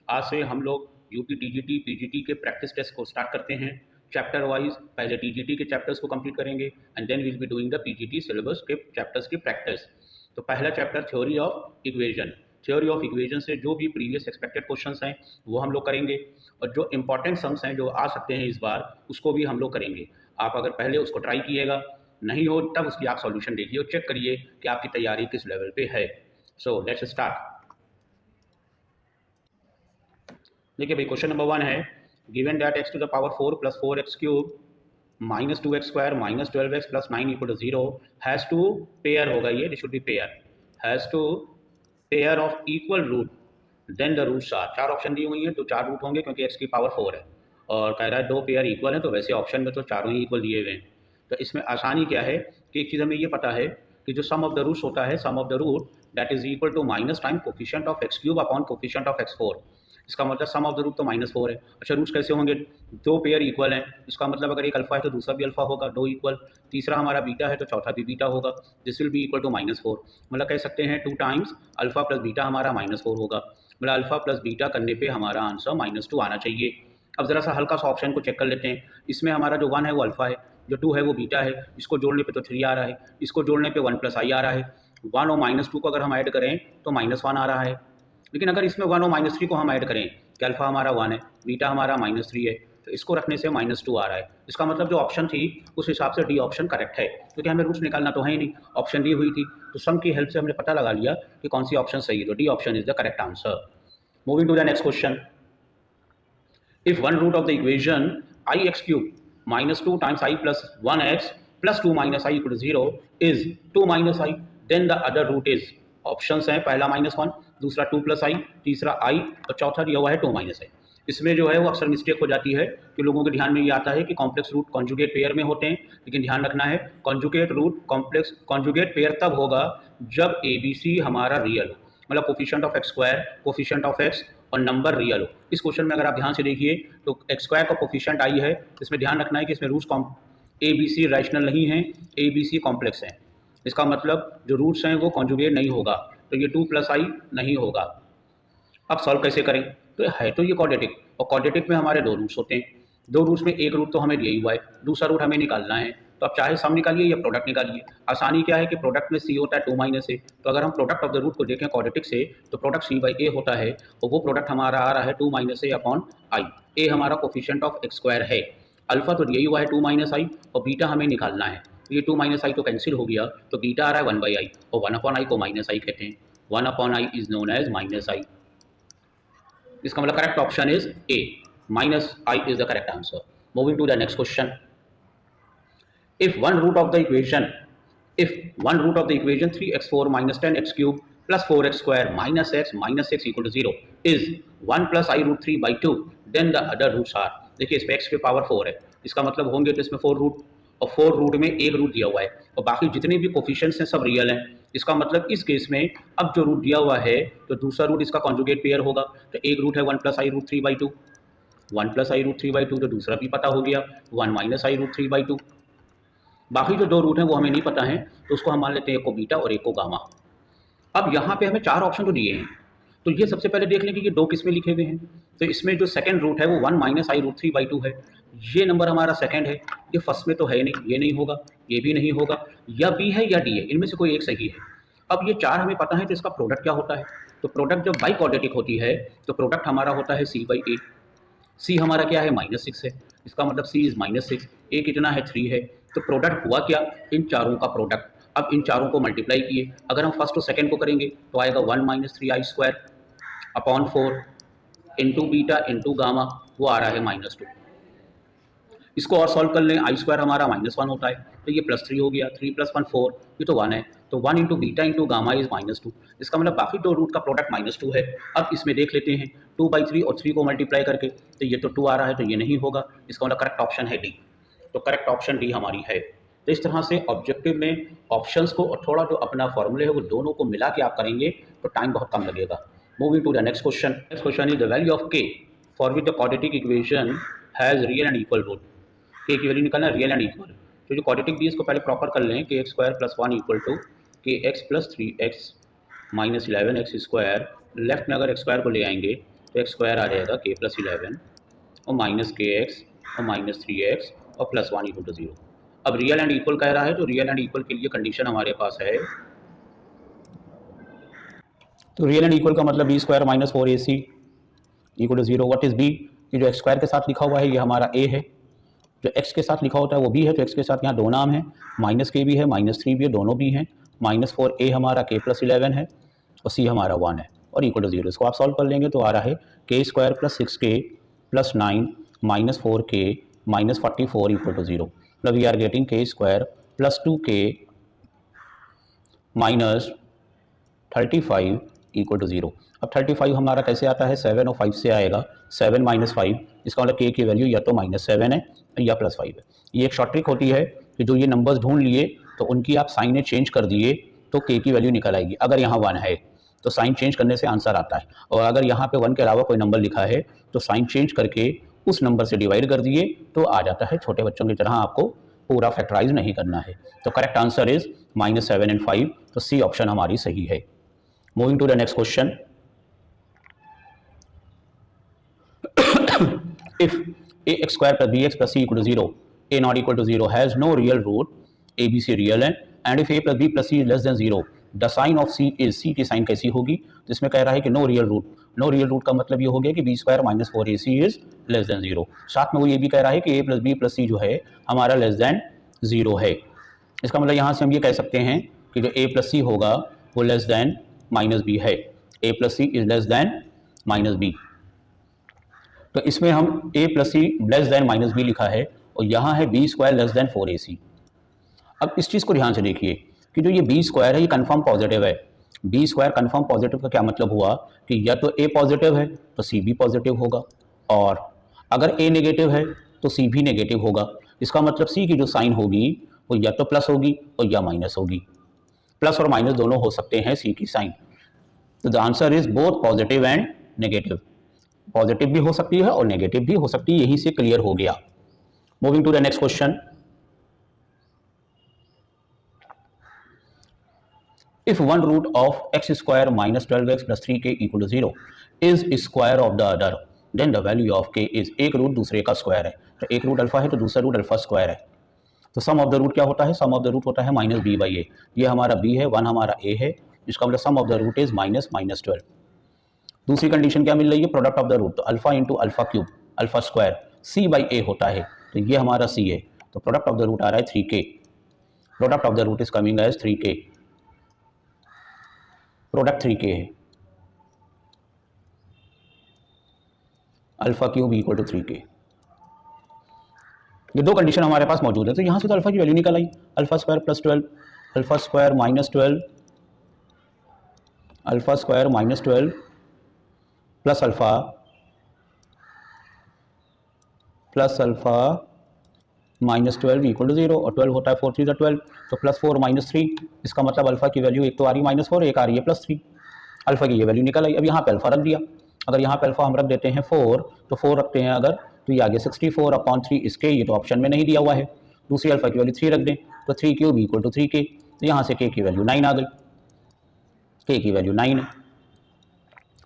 आज से हम लोग यूपी टीजीटी पीजीटी के प्रैक्टिस टेस्ट को स्टार्ट करते हैं चैप्टर वाइज। पहले टीजीटी के चैप्टर्स को कंप्लीट करेंगे and then will be doing the PGT syllabus के चैप्टर्स की प्रैक्टिस। तो पहला chapter theory of equation. Theory of equation से जो भी प्रीवियस एक्सपेक्टेड क्वेश्चंस हैं वो हम लोग करेंगे, और जो इंपॉर्टेंट सम्स हैं जो आ सकते हैं इस बार उसको भी हम लोग करेंगे। आप अगर पहले उसको ट्राई किएगा, नहीं हो तब उसकी आप सॉल्यूशन देखिए और चेक करिए कि आपकी तैयारी किस लेवल पे है। So let's start. देखिए भाई, क्वेश्चन नंबर 1 है given that x to the power 4 plus 4x cube minus 2x square minus 12x plus 9 equal to 0 has two pair होगा, ये this should be pair, has two pair of equal root then the roots are. चार option दी हुई हैं तो चार root होंगे क्योंकि x की पावर 4 है और कह रहा है दो पेयर इक्वल है, तो वैसे ऑप्शन में तो चारों ही इक्वल दिए हुए हैं। तो इसमें आसानी क्या है कि एक चीज़ हमें ये पता है कि जो सम ऑफ द रूट्स होता है, sum of the root that is equal to minus time coefficient of x cube upon coefficient of x4। इसका मतलब सम ऑफ द रूट तो -4 है। अच्छा, रूट्स कैसे होंगे? दो पेयर इक्वल हैं, इसका मतलब अगर एक अल्फा है तो दूसरा भी अल्फा होगा, दो इक्वल। तीसरा हमारा बीटा है तो चौथा भी बीटा होगा, this will be equal to -4। मतलब कह सकते हैं 2 टाइम्स अल्फा प्लस बीटा हमारा -4 होगा। मतलब अल्फा प्लस बीटा करने पे हमारा आंसर -2 आना चाहिए। अब ज़रा सा हल्का सा ऑप्शन को चेक कर लेते हैं। इसमें हमारा जो 1 है वो अल्फा है, जो 2 है वो बीटा है, इसको जोड़ने पे तो 3 आ रहा है, इसको जोड़ने पे 1 + i आ रहा है। 1 और -2 को अगर हम ऐड करें तो -1 आ रहा है। लेकिन अगर इसमें 1 और -3 को हम ऐड करें कि अल्फा हमारा 1 है, बीटा हमारा -3 है, तो इसको रखने से -2 आ रहा है। इसका मतलब जो ऑप्शन थी उस हिसाब से डी ऑप्शन करेक्ट है, क्योंकि हमें रूट्स निकालना तो है ही नहीं, ऑप्शन दी हुई थी तो सम की हेल्प से हमने पता लगा लिया कि कौन सी ऑप्शन सही है, तो D option is the correct answer. Moving to the next question. If one root of the equation ix cube minus 2 times i plus 1x plus 2 minus i equal to 0 is 2 minus i, then the other root is, options हैं पहला -1, दूसरा 2 + i, तीसरा i और चौथा दिया हुआ है 2 - i। इसमें जो है वो अक्सर मिस्टेक हो जाती है कि लोगों के ध्यान में ये आता है कि कॉम्प्लेक्स रूट कॉन्जुगेट पेयर में होते हैं, लेकिन ध्यान रखना है conjugate root complex conjugate pair तब होगा जब ABC हमारा रियल हो, मतलब coefficient of x square, coefficient of x और नंबर रियल हो। इस क्वेश्चन में अगर आप ध्यान से देखिए तो x स्क्वायर का कोफिशिएंट i है, इसमें ध्यान रखना है कि इसमें रूट्स ABC रैशनल नहीं हैं, ABC कॉम्प्लेक्स हैं। इसका मतलब जो रूट्स हैं वो कॉन्जुगेट नहीं होगा, तो ये 2 + i नहीं होगा। अब सॉल्व कैसे करें? तो है तो ये क्वाड्रेटिक, और क्वाड्रेटिक में हमारे दो रूट्स होते हैं, दो रूट्स में एक रूट तो हमें दिया ही हुआ है, दूसरा रूट हमें निकालना है। तो आप चाहे सम निकालिए या प्रोडक्ट निकालिए। आसानी क्या है कि प्रोडक्ट में c होता है 2 - a, तो अगर हम प्रोडक्ट ऑफ द रूट को देखें क्वाड्रेटिक से तो प्रोडक्ट c/a होता है, और वो प्रोडक्ट हमारा आ रहा है 2 - a अपॉन i। a हमारा कोफिशिएंट ऑफ x स्क्वायर है, अल्फा तो दिया ही हुआ है 2 - i, और बीटा हमें निकालना है। ये 2 - i तो कैंसिल हो गया, तो बीटा आ रहा है 1/i, और 1/i को -i कहते हैं। 1/i is known as -i। इसका मतलब correct option is A, -i is the correct answer. Moving to the next question. If one root of the equation 3x4 minus 10x cube plus 4x square minus x equal to 0 is 1 plus I root 3 by 2, then the other roots are। देखिए इस पे x पे power 4 है, इसका मतलब होंगे तो इसमें 4 रूट, और 4 रूट में एक रूट दिया हुआ है और बाकी जितने भी कोफिशिएंट्स हैं सब रियल हैं। इसका मतलब इस केस में अब जो रूट दिया हुआ है तो दूसरा रूट इसका कॉन्जुगेट पेयर होगा, तो एक रूट है 1 plus I root 3 by 2, 1 plus I root 3 by 2, तो दूसरा भी पता हो गया 1 minus I root 3 by 2। बाकी जो दो रूट हैं वो हमें नहीं पता है, तो उसको हम मान लेते हैं एक को बीटा और एक को गामा। अब यहाँ पे हमें चार ऑप्शन तो दिए हैं, तो ये सबसे पहले देख लें कि ये दो किस में लिखे हुए हैं। तो इसमें जो सेकंड रूट है वो 1 minus I root 3 by 2 है, ये नंबर हमारा सेकंड है, ये फर्स्ट में तो है नहीं, ये नहीं होगा, ये भी नहीं होगा, या बी है या डी है, इनमें से कोई एक सही है। अब ये चार हमें पता है तो इसका प्रोडक्ट क्या होता है? तो प्रोडक्ट जब बाई क्वाड्रेटिक होती है तो प्रोडक्ट हमारा होता है c/a। c हमारा क्या है? -6 है, इसका मतलब c इज -6, a कितना है? 3 है। तो प्रोडक्ट हुआ क्या? इन चारों का प्रोडक्ट। अब इन चारों को मल्टीप्लाई किए, अगर हम फर्स्ट और सेकंड को करेंगे तो आएगा 1 - 3i square upon 4 into beta into gamma, वो आ रहा है -2। इसको और सॉल्व कर लें, आई स्क्वायर हमारा -1 होता है, तो ये +3 हो गया, 3 + 1 4, ये तो 1 है, तो 1 into beta into gamma is -2। इसका मतलब बाकी दो रूट का प्रोडक्ट -2 है। अब इसमें देख लेते हैं 2/3 और 3 को मल्टीप्लाई करके, तो ये तो 2 आ रहा है, तो ये नहीं होगा, इसका मतलब करेक्ट ऑप्शन है डी। तो करेक्ट ऑप्शन डी हमारी है। तो इस तरह से ऑब्जेक्टिव में ऑप्शंस को और थोड़ा जो अपना फॉर्मूले है वो दोनों को मिला के आप करेंगे तो टाइम बहुत कम लगेगा। Moving to the next question. Next question is the value of K for which the quadratic equation has real and equal root. K की वैल्यू निकालना रियल एंड इक्वल, तो जो क्वाड्रेटिक दी इसको पहले प्रॉपर कर लें कि x² + 1 equal to kx + 3x - 11x square. Left में अगर x² को ले आएंगे तो एक्स स्क्वायर आ जाएगा के प्लस 11 और माइनस के एक्स और माइनस 3x और प्लस 1 इक्वल टू 0। अब रियल एंड इक्वल कह रहा है, तो रियल एंड इक्वल के लिए कंडीशन हमारे पास है, तो रियल एंड इक्वल का मतलब B square minus 4ac equal to 0। What is B? ये जो एक्स स्क्वायर के साथ लिखा हुआ है ये हमारा ए है, जो एक्स के साथ लिखा होता है वो बी है, तो एक्स के साथ यहाँ दो नाम है, माइनस के भी है माइनस 3 भी है, दोनों भी हैं। माइनस 4a हमारा के प्लस 11 है और सी हमारा 1 है और इक्वल टू 0। इसको आप सॉल्व कर लेंगे तो आ रहा है K square plus 6k plus 9 minus 4k minus 44 equal to 0। मतलब we are getting K square plus 2k minus 35 equal to 0। अब 35 हमारा कैसे आता है? 7 और 5 से आएगा, 7 माइनस 5, इसका मतलब के की वैल्यू या तो -7 है या +5 है। ये एक शॉर्ट ट्रिक होती है कि जो ये नंबर्स ढूंढ लिए तो उनकी आप साइन चेंज कर दिए तो के की वैल्यू निकल आएगी। अगर यहाँ 1 है तो साइन चेंज करने से आंसर आता है, और अगर यहाँ पे 1 के अलावा कोई नंबर लिखा है तो साइन चेंज करके उस नंबर से डिवाइड कर दिए तो आ जाता है। छोटे बच्चों की तरह आपको पूरा फैक्टराइज नहीं करना है। तो करेक्ट आंसर इज -7 एंड 5, तो सी ऑप्शन हमारी सही है। Moving to the next question, if ax square plus bx plus c equal to 0, a not equal to 0 has no real root, a b c real है, and if a plus b plus c is less than 0, the sign of c is, c की sign कैसी होगी? जिसमें कह रहा है कि no real root, no real root का मतलब ये हो गया कि B square minus 4ac is less than 0। साथ में वो ये भी कह रहा है कि a प्लस बी प्लस सी जो है हमारा लेस देन 0 है। इसका मतलब यहाँ से हम ये कह सकते हैं कि जो a प्लस सी होगा वो लेस देन माइनस बी है, a plus C is less than minus B. तो इसमें हम a plus C less than minus B लिखा है और यहाँ है B square less than 4ac। अब इस चीज़ को ध्यान से देखिए कि जो ये बी स्क्वायर है ये कन्फर्म पॉजिटिव है। बी स्क्वायर कन्फर्म पॉजिटिव का क्या मतलब हुआ कि या तो a पॉजिटिव है तो c भी पॉजिटिव होगा, और अगर a नेगेटिव है तो c भी नेगेटिव होगा। इसका मतलब c की जो साइन होगी वो या तो प्लस होगी और या माइनस होगी। प्लस और माइनस दोनों हो सकते हैं c की साइन। तो the answer is both positive and negative. Positive भी हो सकती है और नेगेटिव भी हो सकती है, यहीं से क्लियर हो गया। Moving to the next question, if one root of x square minus 12x plus 3k equal to 0 is square of the other, then the value of k is, एक रूट दूसरे का स्क्वायर है, तो एक root alpha है तो दूसरा root alpha square है, तो सम ऑफ द रूट क्या होता है? सम ऑफ द रूट होता है माइनस बी बाई ए। ये हमारा b है, 1 हमारा a है, इसका मतलब sum of the root is minus minus 12। दूसरी कंडीशन क्या मिल रही है? प्रोडक्ट ऑफ द रूट, तो alpha into alpha cube alpha square c by a होता है, तो ये हमारा c है, तो प्रोडक्ट ऑफ द रूट आ रहा है 3k। Product of the root is coming as 3k, product 3k है, alpha cube equal to 3k। ये दो कंडीशन हमारे पास मौजूद है, तो यहां से तो अल्फा की वैल्यू निकल आई, alpha square plus 12, alpha square minus 12, alpha square minus 12 plus alpha minus 12 equal to 0, और 12 होता है 4 3 12, तो प्लस 4 माइनस 3, इसका मतलब अल्फा की वैल्यू एक तो आ रही माइनस 4, एक आ रही है प्लस 3। अल्फा की ये वैल्यू निकल आई। अब यहाँ पे अल्फा रख दिया, अगर यहाँ पे अल्फा हम रख देते हैं 4, तो 4 रखते हैं अगर, तो ये आगे 64/3 इसके, ये तो ऑप्शन में नहीं दिया हुआ है। दूसरी अल्फा की वैल्यू 3 रख दें तो 3 क्यूब इक्वल टू 3k, तो यहाँ से k की वैल्यू 9 आ गई, k की वैल्यू 9 है।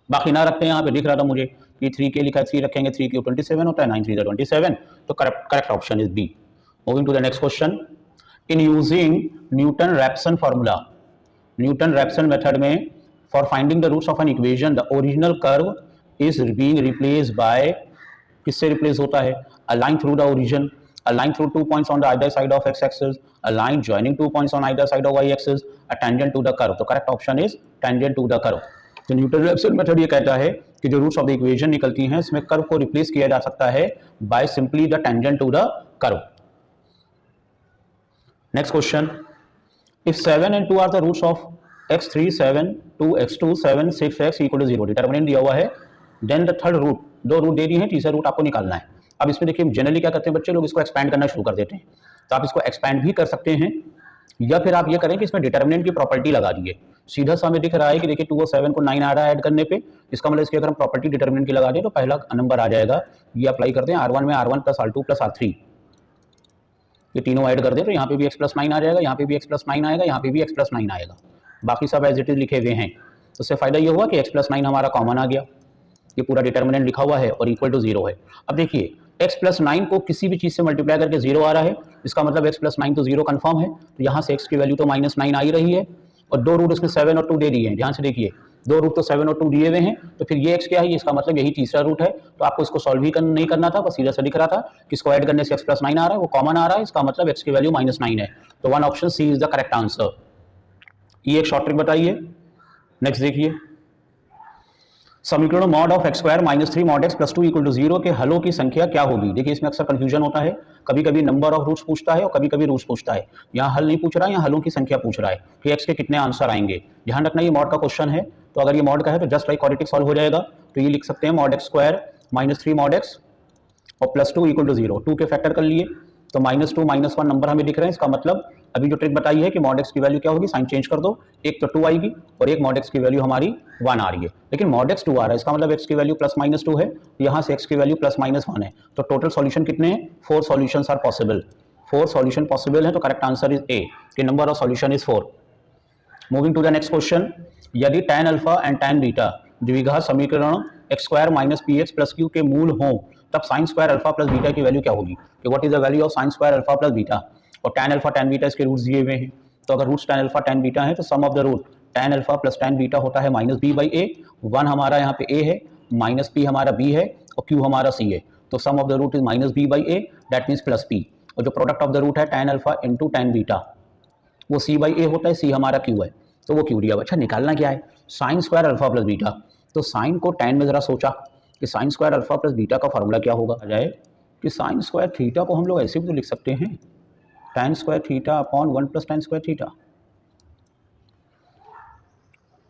बाकी ना रखते हैं, यहाँ पे दिख रहा था मुझे कि 3k लिखा है, 3 रखेंगे, 3 क्यूब 27 होता है, 9 3 27, तो correct option is B. Moving to the next question, in using Newton-Raphson formula, Newton-Raphson method में for finding the roots of an equation, the original curve is being replaced by, किससे replace होता है? A line through the origin, a line through 2 points on the either side of x-axis, a line joining 2 points on either side of y-axis, a tangent to the curve. तो correct option is tangent to the curve. तो Newton-Raphson method ये कहता है कि जो roots of the equation निकलती हैं इसमें कर्व को रिप्लेस किया जा सकता है by simply the tangent to the curve. Next question, if 7 and 2 are the roots of x3, 7, 2, x2, 7, 6x equal to 0, determinant दिया हुआ है, then the third रूट, दो रूट दे दिए हैं, तीसरा रूट आपको निकालना है। अब इसमें देखिए जनरली क्या करते हैं बच्चे लोग, इसको एक्सपैंड करना शुरू कर देते हैं, तो आप इसको एक्सपैंड भी कर सकते हैं, या फिर आप ये करें कि इसमें डिटर्मिनेंट की प्रॉपर्टी लगा दीजिए। सीधा सा हमें दिख रहा है कि देखिए 2 और 7 को 9 आ रहा है ऐड करने पे, इसका मतलब इसकी अगर हम प्रॉपर्टी डिटर्मिनेंट की लगा दें तो पहला नंबर आ जाएगा, ये अप्लाई करते हैं, R1 में R1 plus R2 plus R3, ये तीनों ऐड कर दे तो यहाँ पे भी x प्लस 9 आ जाएगा, यहाँ पे भी x प्लस 9 आएगा, यहाँ पे भी x प्लस 9 आएगा, बाकी सब एज इट इज लिखे हुए हैं। तो उससे फायदा ये हुआ कि x प्लस 9 हमारा कॉमन आ गया, ये पूरा डिटर्मिनेंट लिखा हुआ है और इक्वल टू 0 है। अब देखिए x प्लस 9 को किसी भी चीज़ से मल्टीप्लाई करके 0 आ रहा है, इसका मतलब x प्लस 9 तो 0 कन्फर्म है, तो यहाँ से x की वैल्यू तो -9 आ ही रही है। और दो रूट इसमें 7 और 2 दे दिए हैं, ध्यान से देखिए, दो रूट तो 7 और 2 दिए हुए हैं, तो फिर ये x क्या है, इसका मतलब यही तीसरा रूट है। तो आपको इसको सॉल्व ही नहीं करना था, बस सीधा सा दिख रहा था कि इसको ऐड करने से x प्लस 9 आ रहा है, वो कॉमन आ रहा है, इसका मतलब x की वैल्यू -9 है। तो one option C is the correct answer. ये एक शॉर्ट ट्रिक बताइए। नेक्स्ट देखिए, समीकरण mod of x square minus 3 mod x plus 2 equal to 0 के हलों की संख्या क्या होगी। देखिए इसमें अक्सर कंफ्यूजन होता है, कभी कभी नंबर ऑफ रूट्स पूछता है और कभी कभी रूट्स पूछता है। यहाँ हल नहीं पूछ रहा है, यहाँ हलों की संख्या पूछ रहा है कि एक्स के कितने आंसर आएंगे। ध्यान रखना ये मॉड का क्वेश्चन है, तो अगर ये मॉड का है तो जस्ट लाइक क्वाड्रेटिक सॉल्व हो जाएगा। तो ये लिख सकते हैं mod x square minus 3 mod x और प्लस 2 इक्वल टू 0। 2 के फैक्टर कर लिए तो -2 -1 नंबर हमें दिख रहे हैं। इसका मतलब अभी जो ट्रिक बताई है कि मॉड एक्स की वैल्यू क्या होगी, साइन चेंज कर दो, एक तो 2 आएगी और एक मॉड एक्स की वैल्यू हमारी 1 आ रही है, लेकिन मॉड एक्स 2 आ रहा है, इसका मतलब एक्स की वैल्यू +-2 है, यहाँ से एक्स की वैल्यू +-1 है। तो टोटल सॉल्यूशन कितने हैं, 4 solutions are possible, 4 solution possible है। तो करेक्ट आंसर इज ए, कि number of solution is 4। Moving to the next question, यदि tan alpha and tan beta द्विघात समीकरण x square minus p x plus q के मूल हों, तब sine square alpha plus beta की वैल्यू क्या होगी। कि what is the value of sine square alpha plus beta, और tan अल्फा tan बीटा इसके रूट्स दिए हुए हैं। तो अगर roots tan alpha tan beta है तो sum of the root tan alpha plus tan beta होता है -b/a। 1 हमारा यहाँ पे a है, -p हमारा b है और q हमारा c है। तो sum of the root is -b/a, that means +p। और जो प्रोडक्ट ऑफ द रूट है tan alpha into tan beta वो c/a होता है, c हमारा q है, तो वो q दिया। अच्छा निकालना क्या है, sign square alpha plus beta. तो साइन को tan में जरा सोचा कि sign square alpha plus beta का फॉर्मूला क्या होगा। आ जाए कि साइन स्क्वायर थीटा को हम लोग ऐसे भी तो लिख सकते हैं, tan square theta upon 1 + tan square theta.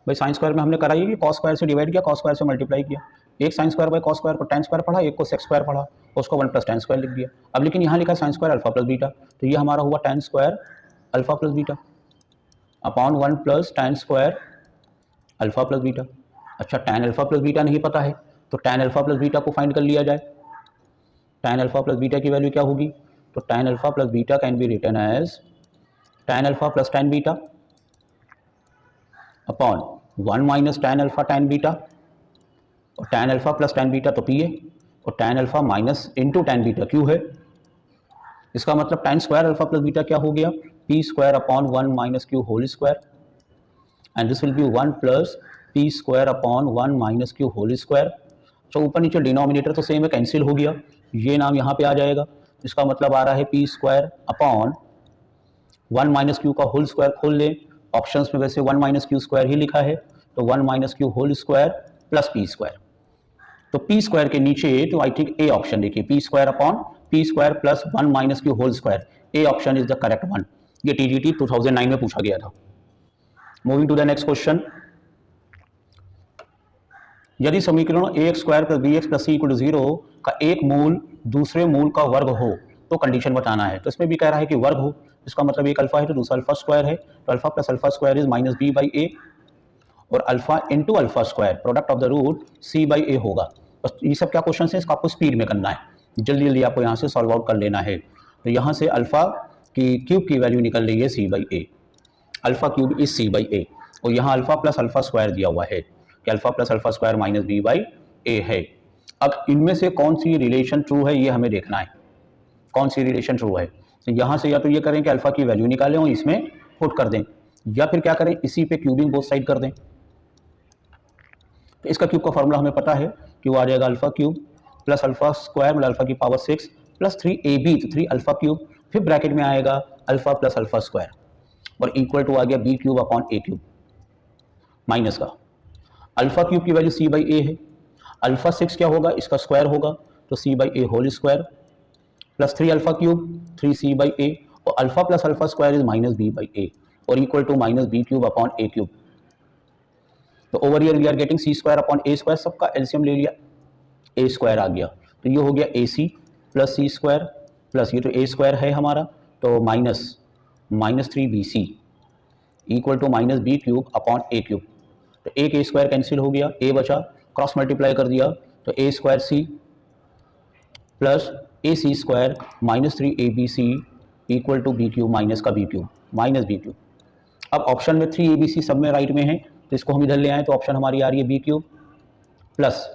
भाई साइन स्क्वायर में हमने करा ये कि कॉस स्क्वायर से डिवाइड किया, कॉस स्क्वायर से मल्टीप्लाई किया। एक sine square by cos square को tan स्क्वायर पढ़ा, एक को सेक स्क्वायर पढ़ा, उसको 1 + tan स्क्वायर लिख दिया। अब लेकिन यहाँ लिखा sine square alpha plus beta, तो ये हमारा हुआ tan square alpha plus beta upon 1 + tan square alpha plus beta. अच्छा tan अल्फा प्लस बीटा नहीं पता है, तो tan अल्फा प्लस बीटा को फाइंड कर लिया जाए। tan अल्फा प्लस बीटा की वैल्यू क्या होगी, तो tan alpha plus beta can be written as tan alpha plus tan beta upon 1 - tan alpha tan beta, और tan alpha plus tan beta तो p है, और tan alpha minus into tan beta q है। इसका मतलब tan square alpha plus beta क्या हो गया, p² upon 1 - q whole square, and this will be 1 + p² upon 1 - q whole square. तो ऊपर नीचे डिनोमिनेटर तो सेम है, कैंसिल हो गया, ये नाम यहाँ पे आ जाएगा। इसका मतलब आ रहा है p² अपॉन 1 - q का होल स्क्वायर। खोल लें, ऑप्शंस में वैसे 1 - q² ही लिखा है, तो 1 - q whole square plus p²। तो p² के नीचे तो आई थिंक ए ऑप्शन देखिए, p² upon p² plus 1 - q whole square, A option is the correct one. ये TGT 2009 में पूछा गया था। Moving to the next question, यदि समीकरण ax² + bx + c = 0 का एक मूल दूसरे मूल का वर्ग हो तो कंडीशन बताना है। तो इसमें भी कह रहा है कि वर्ग हो, इसका मतलब एक अल्फा है तो दूसरा अल्फा स्क्वायर है, तो alpha plus alpha square is -b/a, और alpha into alpha square product of the root c/a होगा। बस ये सब क्या क्वेश्चन है, इसका आपको स्पीड में करना है, जल्दी जल्दी आपको यहाँ से सॉल्व आउट कर लेना है। तो यहाँ से अल्फा की क्यूब की वैल्यू निकल रही है c/a, alpha cube is c/a, और यहाँ अल्फा प्लस अल्फा स्क्वायर दिया हुआ है कि alpha plus alpha square -b/a है। अब इनमें से कौन सी रिलेशन ट्रू है ये हमें देखना है, कौन सी रिलेशन ट्रू है। तो यहाँ से या तो ये करें कि अल्फा की वैल्यू निकालें और इसमें पुट कर दें, या फिर क्या करें, इसी पे क्यूबिंग बोथ साइड कर दें। तो इसका क्यूब का फॉर्मूला हमें पता है कि वो आ जाएगा alpha cube plus alpha square मतलब अल्फा की पावर 6 प्लस 3ab, तो 3 अल्फा क्यूब, फिर ब्रैकेट में आएगा अल्फा प्लस अल्फा स्क्वायर, और इक्वल टू आ गया b³ अपॉन a³ माइनस का अल्फा क्यूब की वैल्यू c/a है, अल्फा 6 क्या होगा, इसका स्क्वायर होगा, तो c/a whole square plus 3 alpha cube 3c/a, और alpha plus alpha square is -b/a, और equal to -b³ upon a³। तो over here we are getting c² upon a², सबका एलसीएम ले लिया, a² आ गया, तो ये हो गया ac प्लस c² प्लस ये तो a² है हमारा, तो -3bc equal to -b³ upon a³। तो एक a² कैंसिल हो गया, a बचा, क्रॉस मल्टीप्लाई कर दिया, तो a² plus ac² -3abc equal to b³ minus का b³ -b³। अब ऑप्शन में 3abc सब में राइट में है, तो इसको हम इधर ले आए, तो ऑप्शन हमारी आ रही है b³ प्लस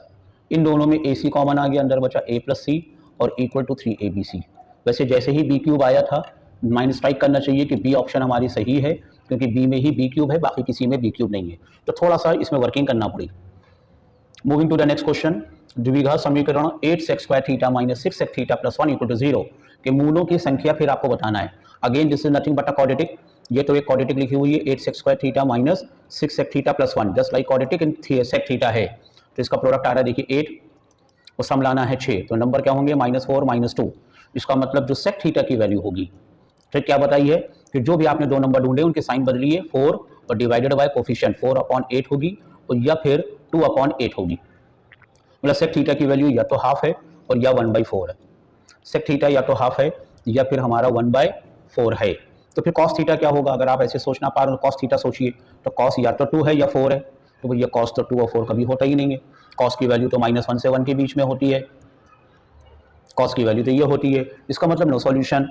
इन दोनों में AC कॉमन आ गया, अंदर बचा A + C और इक्वल टू 3ABC। वैसे जैसे ही B क्यूब आया था माइंड स्ट्राइक करना चाहिए कि B ऑप्शन हमारी सही है, क्योंकि B में ही B क्यूब है, बाकी किसी में B क्यूब नहीं है, तो थोड़ा सा इसमें वर्किंग करना पड़ी। Moving to the next question, द्विघात समीकरण 8sec² minus 6sec + 1 equal to 0 के मूलों की संख्या फिर आपको बताना है। Again this is nothing but a quadratic, ये तो एक क्वाड्रेटिक लिखी हुई है 8sec² minus 6sec + 1 just like quadratic in sec theta है, तो इसका प्रोडक्ट आ रहा है देखिए 8 और सम लाना है 6, तो नंबर क्या होंगे -4 -2। इसका मतलब जो सेक थीटा की वैल्यू होगी, फिर क्या बताइए कि जो भी आपने दो नंबर ढूंढे उनके साइन बदलिए, 4 और डिवाइडेड बाय कोफिशिएंट 4/8 होगी और या फिर 2/8 होगी। मतलब सेक थीटा की वैल्यू या तो हाफ है और या 1/4 है। सेक थीटा या तो हाफ है या फिर हमारा 1/4 है, तो फिर कॉस थीटा क्या होगा? अगर आप ऐसे सोचना पा रहे हो कॉस थीटा सोचिए, तो कॉस या तो 2 है या 4 है, तो भैया कॉस तो 2 और 4 कभी होता ही नहीं है। कॉस की वैल्यू तो -1 से 1 के बीच में होती है, कॉस की वैल्यू तो ये होती है, इसका मतलब नो सॉल्यूशन।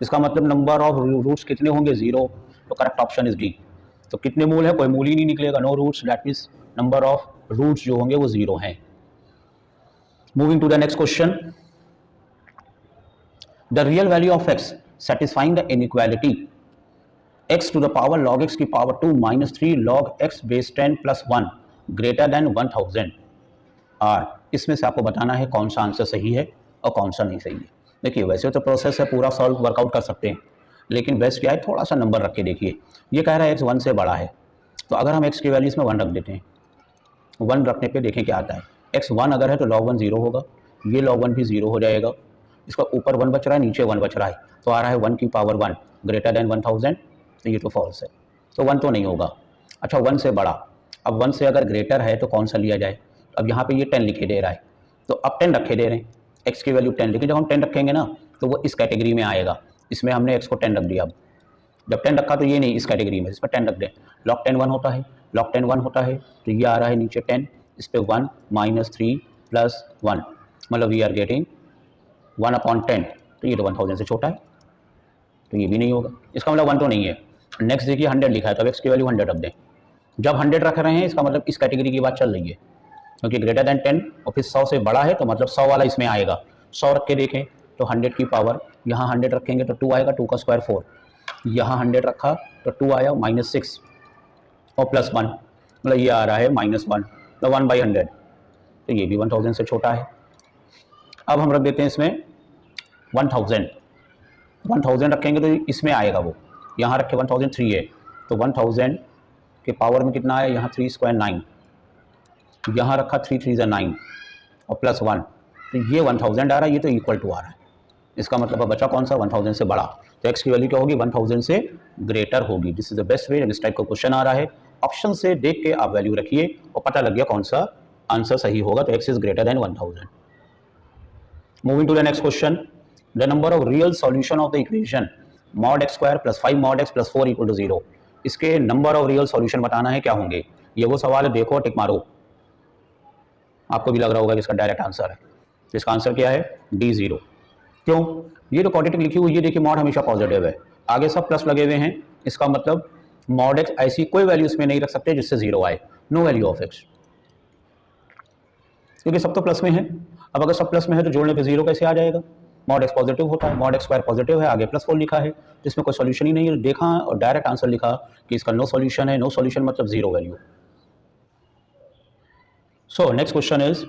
इसका मतलब नंबर ऑफ रूट्स कितने होंगे? 0, तो करेक्ट ऑप्शन इज डी। तो कितने मूल है? कोई मूल ही नहीं निकलेगा, no roots, that means number of roots जो होंगे वो 0 हैं। Moving to the next question, the real value of x satisfying the inequality x to the power log x की power 2 minus 3 log x base 10 plus 1 greater than 1000 are. इसमें से आपको बताना है कौन सा आंसर सही है और कौन सा नहीं सही है। देखिए वैसे तो प्रोसेस है, पूरा सॉल्व वर्कआउट कर सकते हैं, लेकिन बेस्ट क्या है थोड़ा सा नंबर रख के देखिए। ये कह रहा है x 1 से बड़ा है, तो अगर हम x की वैल्यू इसमें 1 रख देते हैं, 1 रखने पे देखें क्या आता है। x 1 अगर है तो log 1 0 होगा, ये log 1 भी 0 हो जाएगा, इसका ऊपर 1 बच रहा है, नीचे 1 बच रहा है, तो आ रहा है 1 की पावर 1 ग्रेटर देन 1000, तो ये तो फॉल्स है, तो 1 तो नहीं होगा। अच्छा 1 से बड़ा, अब 1 से अगर ग्रेटर है तो कौन सा लिया जाए? अब यहाँ पे ये 10 लिखे दे रहा है, तो अब 10 रखे दे रहे हैं, x की वैल्यू 10, लेकिन जब हम 10 रखेंगे ना तो वो इस कैटेगरी में आएगा, इसमें हमने x को 10 रख दिया। अब जब 10 रखा तो ये नहीं इस कैटेगरी में, इस पर 10 रख दें, log 10 1 होता है, log 10 1 होता है, तो ये आ रहा है नीचे 10, इस पर 1 -3 + 1, मतलब वी आर गेटिंग 1/10, तो ये तो 1000 से छोटा है, तो ये भी नहीं होगा, इसका मतलब 1 तो नहीं है। नेक्स्ट देखिए 100 लिखा है, तो x की वैल्यू 100 रख दें। जब 100 रख रहे हैं इसका मतलब इस कैटेगरी की बात चल रही है, क्योंकि ग्रेटर देन 10 और फिर 100 से बड़ा है, तो मतलब 100 वाला इसमें आएगा। 100 रख के देखें तो 100 की पावर, यहाँ 100 रखेंगे तो 2 आएगा, 2 का स्क्वायर 4, यहाँ 100 रखा तो 2 आया -6 और +1, मतलब ये आ रहा है -1, तो 1/100, तो ये भी 1000 से छोटा है। अब हम रख देते हैं इसमें 1000 रखेंगे तो इसमें आएगा वो, यहाँ रखे 1003 है, तो 1000 के पावर में कितना आया, यहाँ 3 स्क्वायर 9, यहाँ रखा 3 3 = 9 और +1, तो ये 1000 आ रहा है, ये तो इक्वल टू आ रहा है। इसका मतलब अब बचा कौन सा? 1000 से बड़ा, तो x की वैल्यू क्या होगी? 1000 से ग्रेटर होगी। This is the best way. जब इस टाइप का क्वेश्चन आ रहा है ऑप्शन से देख के आप वैल्यू रखिए और पता लग गया कौन सा आंसर सही होगा, तो x is greater than 1000। Moving to the next question, the number of real solution of the equation mod x² + 5 mod x + 4 = 0। इसके नंबर ऑफ रियल सॉल्यूशन बताना है, क्या होंगे? ये वो सवाल है, देखो टिक मारो, आपको भी लग रहा होगा कि इसका डायरेक्ट आंसर है, तो इसका आंसर क्या है? D 0। क्यों? ये तो क्वाड्रेटिक लिखी हुई है, देखिए मॉड हमेशा पॉजिटिव है, आगे सब प्लस लगे हुए हैं, इसका मतलब mod x ऐसी कोई वैल्यू इसमें नहीं रख सकते जिससे 0 आए, नो वैल्यू ऑफ x, क्योंकि सब तो प्लस में है। अब अगर सब प्लस में है तो जोड़ने पे 0 कैसे आ जाएगा? mod x पॉजिटिव होता है, mod x² पॉजिटिव है, आगे +4 लिखा है, तो इसमें कोई सॉल्यूशन ही नहीं है। देखा और डायरेक्ट आंसर लिखा कि इसका नो सॉल्यूशन है, नो सॉल्यूशन मतलब 0 value. So next question is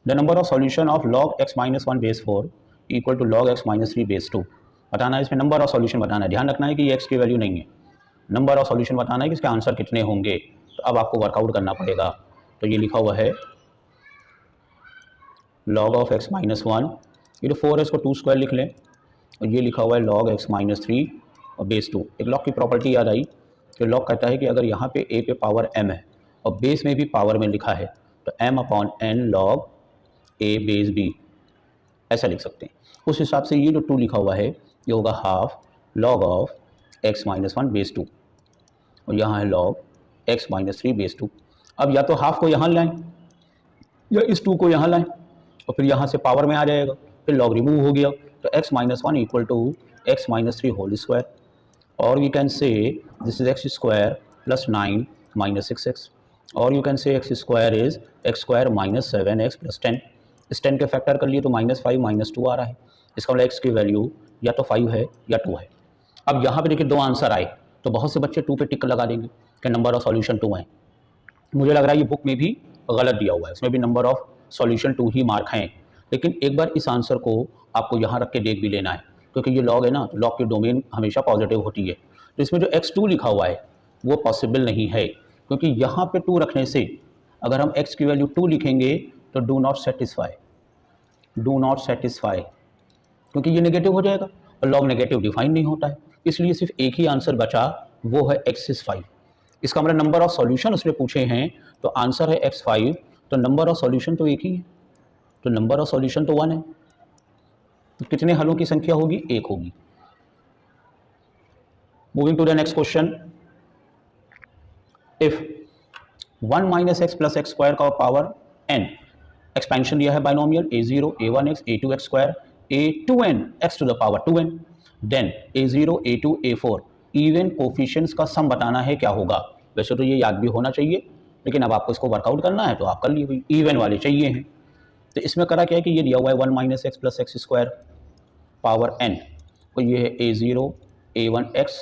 the number of solution of log x - 1 base 4 = log x - 3 base 2। बताना है इसमें नंबर ऑफ सॉल्यूशन बताना है, ध्यान रखना है कि ये x की वैल्यू नहीं है, नंबर ऑफ सॉल्यूशन बताना है कि इसके आंसर कितने होंगे। तो अब आपको वर्कआउट करना पड़ेगा, तो ये लिखा हुआ है log of x - 1, ये जो 4 है इसको 2 स्क्वायर लिख लें, और ये लिखा हुआ है log x - 3 और बेस 2। एक लॉग की प्रॉपर्टी याद आई कि लॉग कहता है कि अगर यहाँ पे a पे पावर m है और बेस में भी पावर में लिखा है, तो m/n log a base b, ऐसा लिख सकते हैं। उस हिसाब से ये जो 2 लिखा हुआ है ये होगा half log of x - 1 base 2, और यहाँ है log x - 3 बेस 2। अब या तो हाफ को यहाँ लाएं या इस 2 को यहाँ लाएं, और फिर यहाँ से पावर में आ जाएगा, फिर लॉग रिमूव हो गया, तो x - 1 = x - 3 होल स्क्वायर, और we can say this is x² + 9 - 6x। और you can say x square is x square minus 7x plus 10। इस 10 के फैक्टर कर लिए तो -5 -2 आ रहा है। इसका मतलब एक्स की वैल्यू या तो 5 है या 2 है। अब यहाँ पे देखिए 2 आंसर आए तो बहुत से बच्चे 2 पे टिक लगा देंगे कि नंबर ऑफ सॉल्यूशन 2 है। मुझे लग रहा है ये बुक में भी गलत दिया हुआ है, इसमें भी number of solution 2 he mark हैं। लेकिन एक बार इस आंसर को आपको यहाँ रख के देख भी लेना है, क्योंकि ये लॉग है ना, तो लॉग की डोमेन हमेशा पॉजिटिव होती है। तो इसमें जो x2 लिखा हुआ है वो पॉसिबल नहीं है, क्योंकि यहाँ पे 2 रखने से अगर हम x की वैल्यू 2 लिखेंगे तो डू नॉट सेटिस्फाई, क्योंकि ये नेगेटिव हो जाएगा और लॉग नेगेटिव डिफाइन नहीं होता है। इसलिए सिर्फ एक ही आंसर बचा, वो है x5। इसका मतलब नंबर ऑफ सॉल्यूशन उसने पूछे हैं तो आंसर है x5, तो नंबर ऑफ सॉल्यूशन तो एक ही है, तो नंबर ऑफ सॉल्यूशन तो 1 है। तो कितने हलों की संख्या होगी? 1 होगी। Moving to the next question, if 1 minus x plus x square का पावर n, एक्सपेंशन दिया है binomial a0 a1x a2x square a2n x to the power 2n, then a0 a2 a4 even coefficients का sum बताना है क्या होगा। वैसे तो ये याद भी होना चाहिए, लेकिन अब आपको इसको वर्कआउट करना है तो आप कर लीजिए, इवन वाले चाहिए हैं। तो इसमें करा क्या है कि ये दिया हुआ है 1 minus x plus x square power n, तो ये है a0 a1x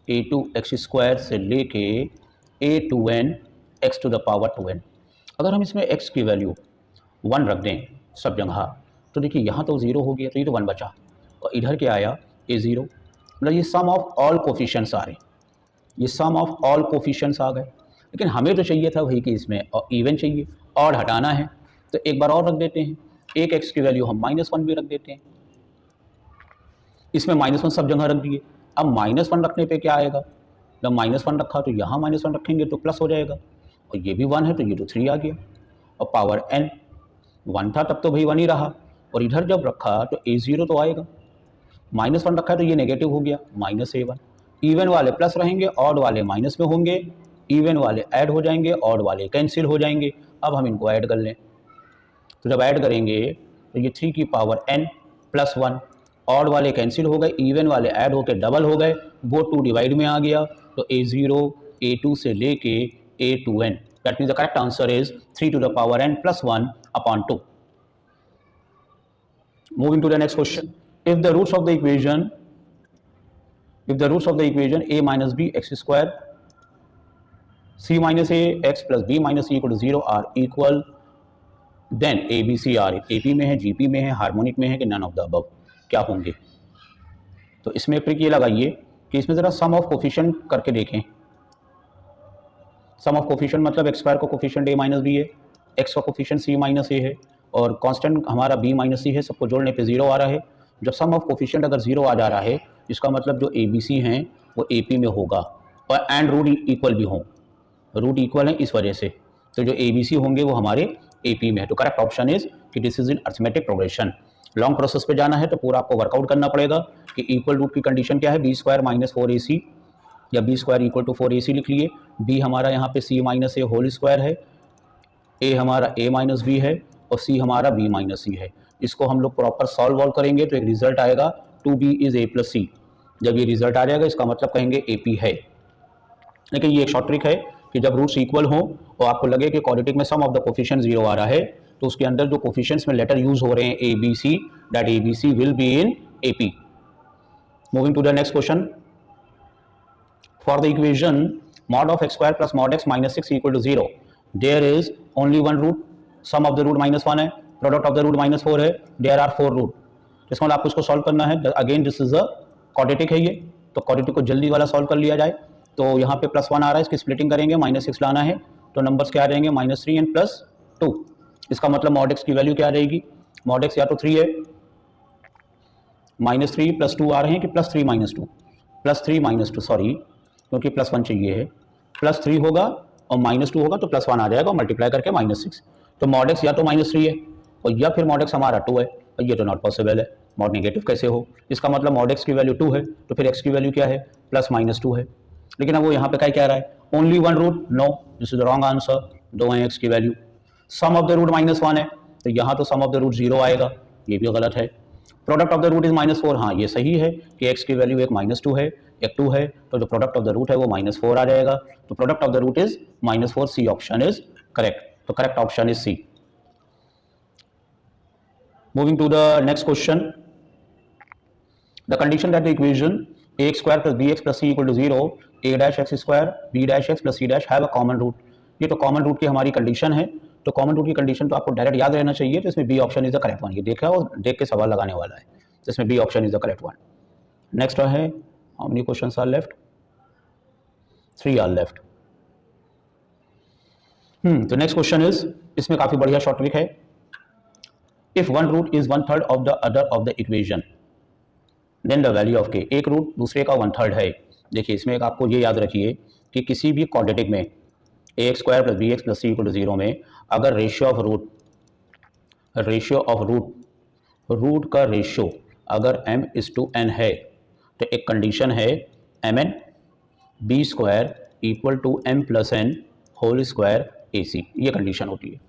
a2x स्क्वायर से लेके a2n x to the power 2n। अगर हम इसमें x की वैल्यू 1 रख दें सब जगह, तो देखिए यहाँ तो 0 हो गया, तो ये तो 1 बचा, और इधर क्या आया a0, मतलब ये सम ऑफ ऑल कोफिशिएंट्स आ रहे, ये सम ऑफ ऑल कोफिशिएंट्स आ गए। लेकिन हमें तो चाहिए था वही कि इसमें इवन चाहिए और हटाना है, तो एक बार और रख देते हैं, एक x की वैल्यू हम -1 भी रख देते हैं। इसमें -1 सब जगह रख दिए। अब -1 रखने पे क्या आएगा, जब -1 रखा तो यहाँ -1 रखेंगे तो प्लस हो जाएगा, और ये भी 1 है तो ये तो 3 आ गया, और पावर n 1 था तब तो भाई 1 ही रहा, और इधर जब रखा तो a0 तो आएगा, -1 रखा है तो ये नेगेटिव हो गया -a1। इवन वाले प्लस रहेंगे, ऑड वाले माइनस में होंगे, इवन वाले ऐड हो जाएंगे, ऑड वाले कैंसिल हो जाएंगे। अब हम इनको ऐड कर लें, तो जब ऐड करेंगे तो ये 3 की पावर n प्लस 1, ऑड वाले कैंसिल हो गए, इवन वाले ऐड होकर डबल हो गए, वो 2 डिवाइड में आ गया, तो a0 a2 से लेके a2n, that means the correct answer is 3 to the power n plus 1 upon 2। Moving to the next question, if the roots of the equation a minus b x square c minus a x plus b minus c equal to 0 are equal, then a b c are ap में है, gp में है, harmonic में है कि none of the above, क्या होंगे। तो इसमें ट्रिक ये लगाइए कि इसमें ज़रा सम ऑफ कोफिशिएंट करके देखें। सम ऑफ कोफिशिएंट मतलब एक्स स्क्वायर का कोफिशिएंट a माइनस बी है, एक्स का कोफिशिएंट c माइनस ए है, और कांस्टेंट हमारा b माइनस सी है, सबको जोड़ने पे 0 आ रहा है। जब सम ऑफ कोफिशिएंट अगर 0 आ जा रहा है, इसका मतलब जो ए बी सी हैं वो ए पी में होगा, और एंड रूट इक्वल भी हों, रूट इक्वल है इस वजह से, तो जो ए बी सी होंगे वो हमारे ए पी में है। तो करेक्ट ऑप्शन इज कि this is in arithmetic progression. Long process पे जाना है तो पूरा आपको वर्कआउट करना पड़ेगा कि इक्वल रूट की कंडीशन क्या है, बी स्क्वायर माइनस 4ac, या B square equal to 4ac लिख लिए, बी हमारा यहाँ पे c माइनस ए होल स्क्वायर है, ए हमारा a माइनस बी है, और c हमारा b माइनस सी है। इसको हम लोग प्रॉपर सॉल्व वॉल्व करेंगे तो एक रिजल्ट आएगा 2b इज a प्लस सी। जब ये रिजल्ट आ जाएगा इसका मतलब कहेंगे AP है। लेकिन ये एक शॉर्ट ट्रिक है कि जब रूट्स इक्वल हो और आपको लगे कि क्वाड्रेटिक में सम ऑफ द कोफिशिएंट 0 आ रहा है, तो उसके अंदर जो कोफिशिएंट्स में लेटर यूज हो रहे हैं ABC, that ABC will be in AP। Moving to the next question, for the equation mod of x square plus mod x minus 6 equal to 0, there is only one root, sum of the root -1 है, product of the root -4 है, there are 4 root. इसमें आपको इसको solve करना है। Again this is a quadratic है ये, तो क्वाड्रेटिक को जल्दी वाला सॉल्व कर लिया जाए। तो यहाँ पे +1 आ रहा है, इसकी स्प्लिटिंग करेंगे, -6 लाना है, तो नंबर्स क्या आ जाएंगे -3 एंड +2। इसका मतलब मॉड एक्स की वैल्यू क्या आ जाएगी, मॉड एक्स या तो 3 है, -3 + 2 आ रहे हैं कि +3 - 2, +3 - 2 सॉरी, क्योंकि +1 चाहिए है, +3 होगा और -2 होगा तो +1 आ जाएगा, मल्टीप्लाई करके -6। तो मॉड एक्स या तो -3 है और या फिर मॉड एक्स हमारा 2 है, और ये तो नॉट पॉसिबल है, मॉड नेगेटिव कैसे हो। इसका मतलब मॉड एक्स की वैल्यू 2 है, तो फिर एक्स की वैल्यू क्या है, +-2 है। लेकिन अब वो यहाँ पे क्या कह रहा है, only one root, no, this is the wrong answer, 2 है एक्स की वैल्यू। सम ऑफ द रूट -1 है, तो यहाँ तो सम ऑफ द रूट 0 आएगा, ये भी गलत है। Product of the root is -4, हाँ ये सही है कि एक्स की वैल्यू एक -2 है, एक 2 है, तो जो प्रोडक्ट ऑफ द रूट है वो -4 आ जाएगा, तो product of the root is -4, C option is correct, तो correct option is C. Moving to the next question, the condition that the equation ax square plus bx plus c equal to 0, a dash x square b dash x plus c dash have a common root, ये तो common root की हमारी condition है, तो common root की condition तो आपको direct याद रहना चाहिए, तो इसमें B option is the correct one, ये देखा और देख के सवाल लगाने वाला है, तो इसमें B option is the correct one. Next है, how many questions are left, 3 are left. तो नेक्स्ट क्वेश्चन इज, इसमें काफी बढ़िया शॉर्ट ट्रिक है, if one root is 1/3 of the other of the equation then the value of K, एक root दूसरे का 1/3 है। देखिए इसमें एक आपको ये याद रखिए कि किसी भी क्वाड्रेटिक में ax square plus bx plus c equal to 0 में अगर रेशियो ऑफ रूट का रेशियो अगर m/n है, तो एक कंडीशन है mn b square equal to m plus n whole square ac, ये कंडीशन होती है।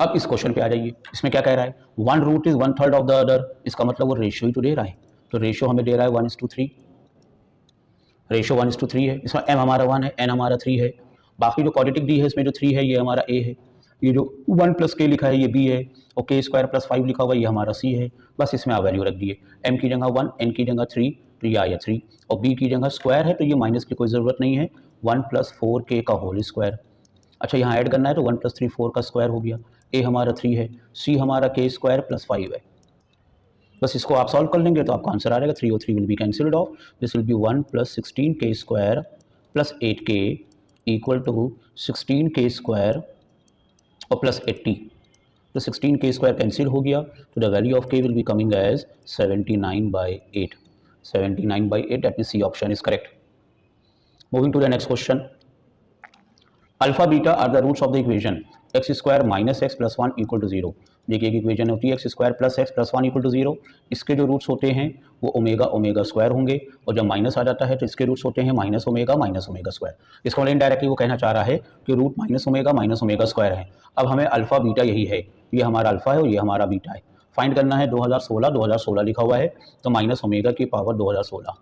अब इस क्वेश्चन पे आ जाइए, इसमें क्या कह रहा है, one root is 1/3 of the other, इसका मतलब वो रेशियो ही तो दे रहा है, तो रेशियो हमें दे रहा है 1:3, रेशियो 1:3 है, इसमें m हमारा 1 है, n हमारा 3 है, बाकी जो क्वाड्रेटिक डी है इसमें जो 3 है ये हमारा a है, ये जो 1 प्लस k लिखा है ये b है, और k स्क्वायर प्लस 5 लिखा हुआ है ये हमारा c है, बस इसमें आप वैल्यू रख दिए, m की जगह 1, n की जगह 3, तो ये आया 3, और b की जगह स्क्वायर है तो ये माइनस की कोई ज़रूरत नहीं है, 1 + 4k का होल स्क्वायर। अच्छा यहाँ ऐड करना है तो 1 + 3 4 का स्क्वायर हो गया, a हमारा 3 है, c हमारा k स्क्वायर प्लस 5 है, बस इसको आप सॉल्व कर लेंगे तो आपका आंसर आ जाएगा, 3 और 3 will be cancelled off, this will be 1 + 16k square plus 8k equal to 16k square और प्लस 80, तो 16k स्क्वायर कैंसिल हो गया, तो the value of k will be coming as 79/8, 79/8, that means C option is correct. Moving to the next question, alpha beta are the roots of the equation x square minus x plus 1 equal to 0। देखिए एक equation होती है x square plus x plus 1 equal to 0, इसके जो roots होते हैं वो omega square होंगे, और जब माइनस आ जाता है तो इसके रूट्स होते हैं माइनस ओमेगा स्क्वायर। इसको इनडायरेक्टली वो कहना चाह रहा है कि रूट माइनस ओमेगा स्क्वायर है। अब हमें अल्फा बीटा यही है, ये हमारा अल्फा है और ये हमारा बीटा है, फाइंड करना है। 2016 लिखा हुआ है तो माइनस ओमेगा की पावर 2016,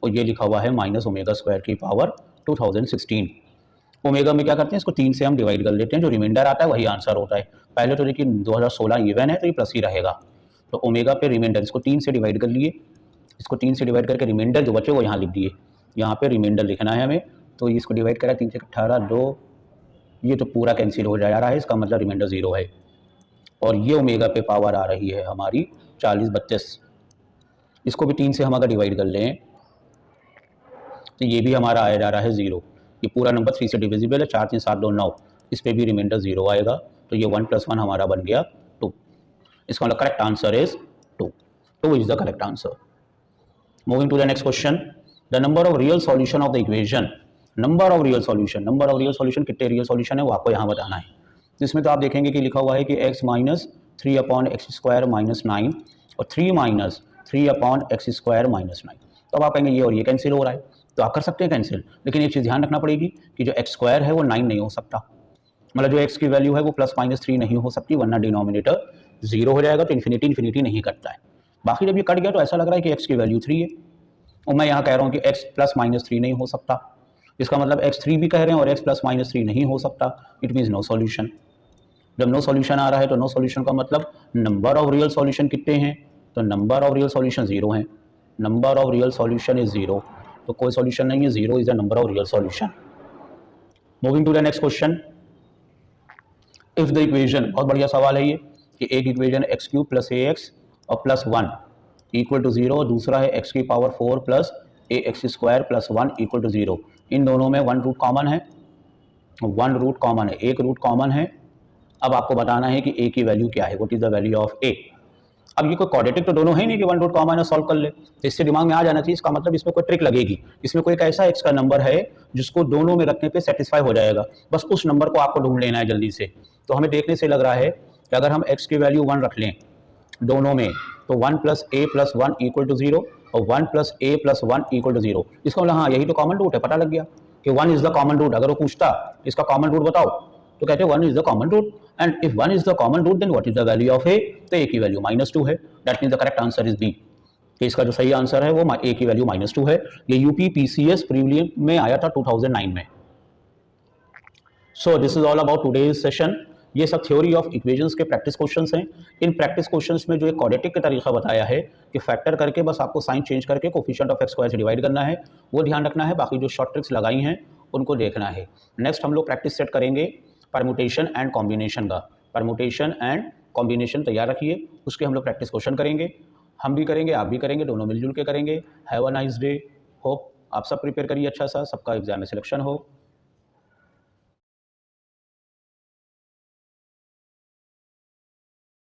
और ये लिखा हुआ है माइनस ओमेगा स्क्वायर की पावर 2016। ओमेगा में क्या करते हैं, इसको 3 से हम डिवाइड कर लेते हैं, जो रिमाइंडर आता है वही आंसर होता है। पहले तो देखिए 2016 इवन है तो ये प्लस ही रहेगा, तो ओमेगा पे रिमाइंडर, इसको 3 से डिवाइड कर लिए, इसको 3 से डिवाइड करके रिमाइंडर जो बचे वो यहाँ लिख दिए, यहाँ पे रिमाइंडर लिखना है हमें, तो इसको डिवाइड करा 3 से 18 2, ये तो पूरा कैंसिल हो जा रहा है, इसका मतलब रिमाइंडर 0 है, और ये ओमेगा पे पावर आ रही है हमारी 40/32। इसको भी 3 से हम अगर डिवाइड कर लें तो ये भी हमारा आया जा रहा है 0, ये पूरा नंबर 3 से डिविजिबल है, 4 3 7 2 9, इस पर भी रिमाइंडर 0 आएगा, तो ये 1 + 1 हमारा बन गया 2। इसका मतलब correct answer is 2 is the correct answer. Moving to the next question, the number of real solution of the equation, number of real solution कितने रियल सॉल्यूशन है वो आपको यहाँ बताना है। जिसमें तो आप देखेंगे कि लिखा हुआ है कि x - 3/x² - 9 और 3 - 3/x² - 9, तो अब आप कहेंगे ये और ये कैंसिल हो रहा है, तो आप कर सकते हैं कैंसिल, लेकिन एक चीज़ ध्यान रखना पड़ेगी कि जो x² है वो 9 नहीं हो सकता, मतलब जो x की वैल्यू है वो +-3 नहीं हो सकती, वरना डिनोमिनेटर 0 हो जाएगा, तो इन्फिनिटी नहीं करता है। बाकी जब ये कट गया तो ऐसा लग रहा है कि x की वैल्यू 3 है, और मैं यहाँ कह रहा हूँ कि x +-3 नहीं हो सकता, इसका मतलब x 3 भी कह रहे हैं और x +-3 नहीं हो सकता, इट मीन्स नो सॉल्यूशन। जब नो सॉल्यूशन आ रहा है तो नो सॉल्यूशन का मतलब नंबर ऑफ रियल सॉल्यूशन कितने हैं, तो नंबर ऑफ रियल सॉल्यूशन 0 है, number of real solution is 0, तो कोई सॉल्यूशन नहीं है, 0 is the number of real solution. Moving to the next question, if the equation, बहुत बढ़िया सवाल है ये, कि एक इक्वेशन x³ + ax और +1 इक्वल टू 0, दूसरा है x की पावर 4 + ax² + 1 इक्वल टू 0, इन दोनों में 1 रूट कॉमन है, 1 रूट कॉमन है, एक रूट कॉमन है। अब आपको बताना है कि a की वैल्यू क्या है, what is the value of a। अब ये कोई क्वाड्रेटिक तो दोनों है नहीं कि 1 रूट कॉमन है, सॉल्व कर ले, तो इससे दिमाग में आ जाना चाहिए, इसका मतलब इसमें कोई ट्रिक लगेगी, इसमें कोई एक ऐसा x का नंबर है जिसको दोनों में रखने पे सेटिस्फाई हो जाएगा, बस उस नंबर को आपको ढूंढ लेना है जल्दी से। तो हमें देखने से लग रहा है कि अगर हम x की वैल्यू 1 रख लें दोनों में, तो 1 + a + 1 इक्वल टू 0 और 1 + a + 1 इक्वल टू 0, इसका मतलब हाँ यही तो कॉमन रूट है, पता लग गया कि 1 इज द कॉमन रूट। अगर वो पूछता इसका कॉमन रूट बताओ तो कहते हैं 1 is the common root, and if 1 is the common root then what is the value of a, तो a की वैल्यू -2 है, that means the correct answer is B. कि इसका जो सही आंसर है वो ए की वैल्यू -2 है। ये यूपी पीसीएस प्रीलिम में आया था 2009 में। So this is all about today's session. ये सब थ्योरी ऑफ इक्वेशंस के प्रैक्टिस क्वेश्चंस हैं। इन प्रैक्टिस क्वेश्चंस में जो एक क्वाड्रेटिक का तरीका बताया है कि फैक्टर करके बस आपको साइन चेंज करके कोफिशिएंट ऑफ एक्स स्क्वायर से डिवाइड करना है, वो ध्यान रखना है। बाकी जो शॉर्ट ट्रिक्स लगाई हैं उनको देखना है। नेक्स्ट हम लोग प्रैक्टिस सेट करेंगे परमुटेशन एंड कॉम्बिनेशन का। परमुटेशन एंड कॉम्बिनेशन तैयार रखिए, उसके हम लोग प्रैक्टिस क्वेश्चन करेंगे। हम भी करेंगे, आप भी करेंगे, दोनों मिलजुल के करेंगे। Have a nice day. Hope आप सब प्रिपेयर करिए अच्छा सा, सबका एग्जाम में सिलेक्शन हो।